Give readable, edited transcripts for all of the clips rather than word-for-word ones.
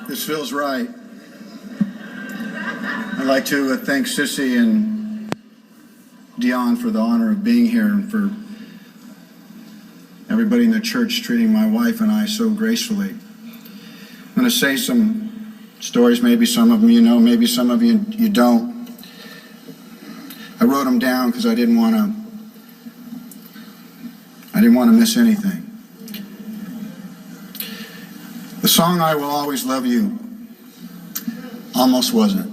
This feels right. I'd like to thank Sissy and Dion for the honor of being here and for everybody in the church treating my wife and I so gracefully. I'm going to say some stories, maybe some of them you know, maybe some of you don't. I wrote them down because I didn't want to miss anything. The song "I Will Always Love You" almost wasn't.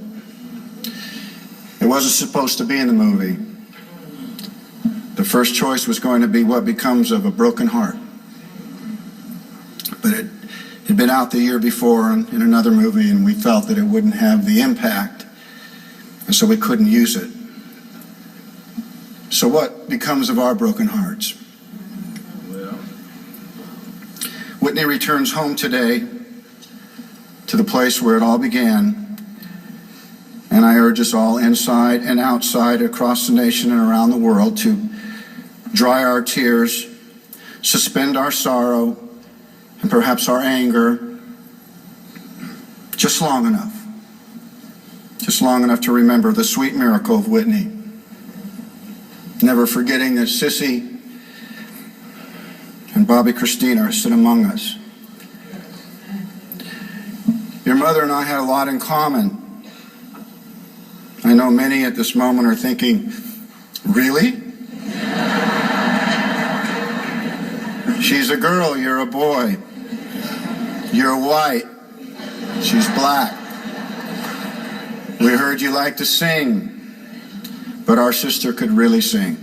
It wasn't supposed to be in the movie. The first choice was going to be "What Becomes of a Broken Heart." But it had been out the year before in another movie, and we felt that it wouldn't have the impact, and so we couldn't use it. So what becomes of our broken hearts? Whitney returns home today to the place where it all began, and I urge us all inside and outside across the nation and around the world to dry our tears, suspend our sorrow, and perhaps our anger, just long enough to remember the sweet miracle of Whitney. Never forgetting that Sissy and Bobby Christina are sitting among us. Your mother and I had a lot in common. I know many at this moment are thinking, really? She's a girl, you're a boy. You're white, she's black. We heard you like to sing, but our sister could really sing.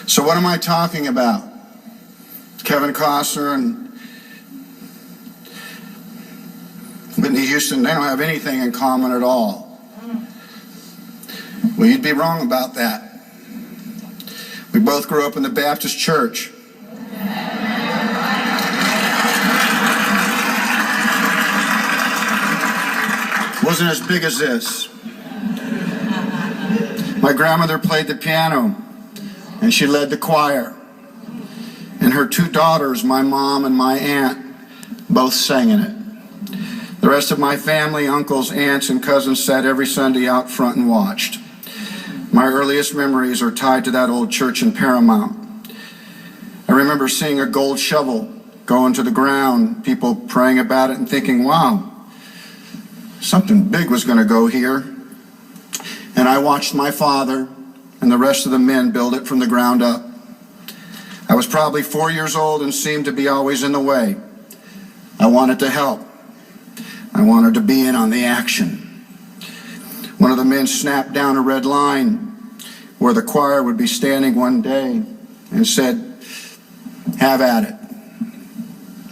So what am I talking about? Kevin Costner and Whitney Houston, they don't have anything in common at all. Well, you'd be wrong about that. We both grew up in the Baptist church. Wasn't as big as this. My grandmother played the piano, and she led the choir. And her two daughters, my mom and my aunt, both sang in it. The rest of my family, uncles, aunts, and cousins sat every Sunday out front and watched. My earliest memories are tied to that old church in Paramount. I remember seeing a gold shovel go into the ground, people praying about it and thinking, wow, something big was going to go here. And I watched my father and the rest of the men build it from the ground up. I was probably 4 years old and seemed to be always in the way. I wanted to help. I wanted to be in on the action. One of the men snapped down a red line where the choir would be standing one day and said, "Have at it.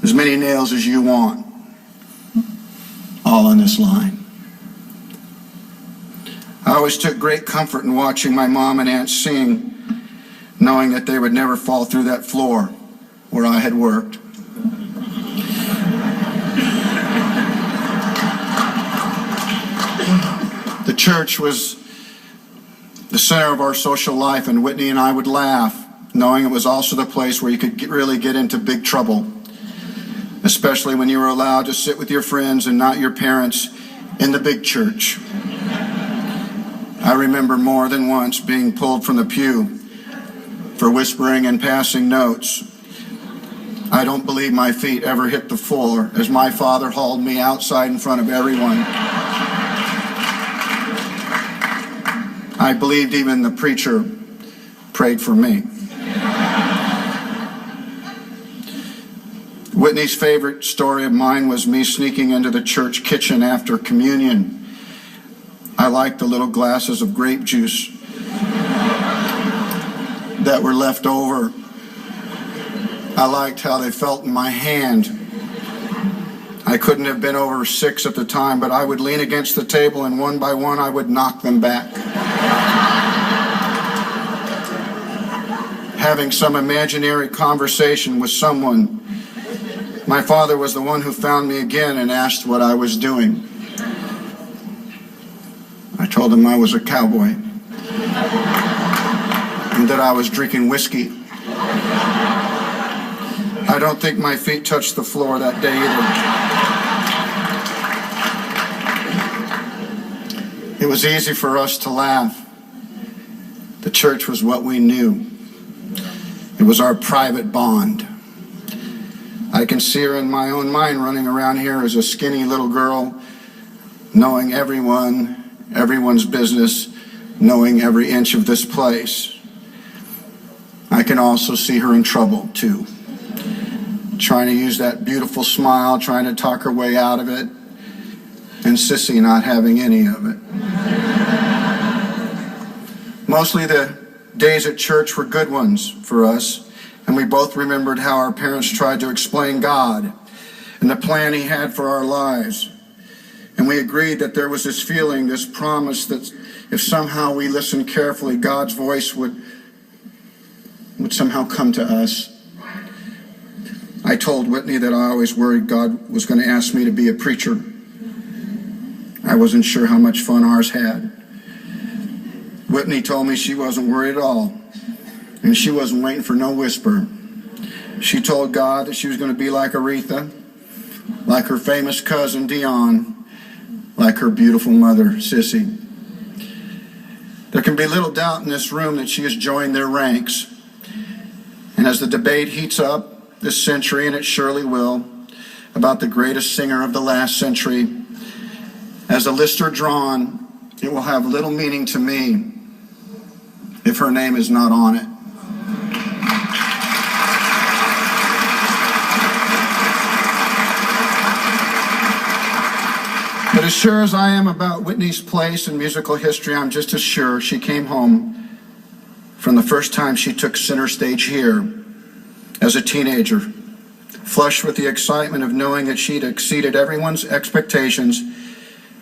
As many nails as you want. All on this line." I always took great comfort in watching my mom and aunt sing, knowing that they would never fall through that floor where I had worked. The church was the center of our social life, and Whitney and I would laugh, knowing it was also the place where you could really get into big trouble, especially when you were allowed to sit with your friends and not your parents in the big church. I remember more than once being pulled from the pew for whispering and passing notes. I don't believe my feet ever hit the floor as my father hauled me outside in front of everyone. I believed even the preacher prayed for me. Whitney's favorite story of mine was me sneaking into the church kitchen after communion. I liked the little glasses of grape juice that were left over. I liked how they felt in my hand. I couldn't have been over 6 at the time, but I would lean against the table and one by one I would knock them back. Having some imaginary conversation with someone. My father was the one who found me again and asked what I was doing. I told him I was a cowboy and that I was drinking whiskey. I don't think my feet touched the floor that day either. It was easy for us to laugh. The church was what we knew. It was our private bond. I can see her in my own mind running around here as a skinny little girl, knowing everyone's business, knowing every inch of this place. I can also see her in trouble, too. Trying to use that beautiful smile, trying to talk her way out of it, and Sissy not having any of it. Mostly the days at church were good ones for us, and we both remembered how our parents tried to explain God and the plan He had for our lives. And we agreed that there was this feeling, this promise that if somehow we listened carefully, God's voice would somehow come to us. I told Whitney that I always worried God was going to ask me to be a preacher. I wasn't sure how much fun ours had. Whitney told me she wasn't worried at all, and she wasn't waiting for no whisper. She told God that she was going to be like Aretha, like her famous cousin Dion, like her beautiful mother Sissy. There can be little doubt in this room that she has joined their ranks. And as the debate heats up this century, and it surely will, about the greatest singer of the last century, as the lists are drawn, it will have little meaning to me if her name is not on it. But as sure as I am about Whitney's place in musical history, I'm just as sure she came home from the first time she took center stage here as a teenager, flushed with the excitement of knowing that she'd exceeded everyone's expectations,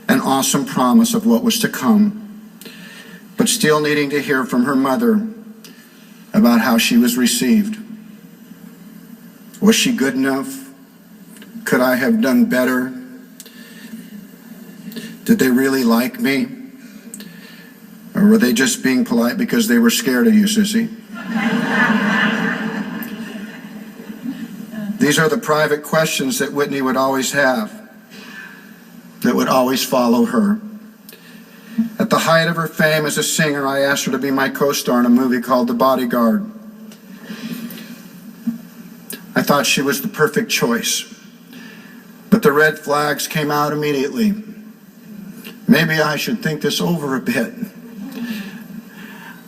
an awesome promise of what was to come, but still needing to hear from her mother about how she was received. Was she good enough? Could I have done better? Did they really like me? Or were they just being polite because they were scared of you, Sissy? These are the private questions that Whitney would always have, that would always follow her. At the height of her fame as a singer, I asked her to be my co-star in a movie called The Bodyguard. I thought she was the perfect choice, but the red flags came out immediately. Maybe I should think this over a bit.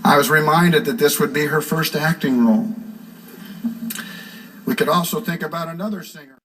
I was reminded that this would be her first acting role. We could also think about another singer.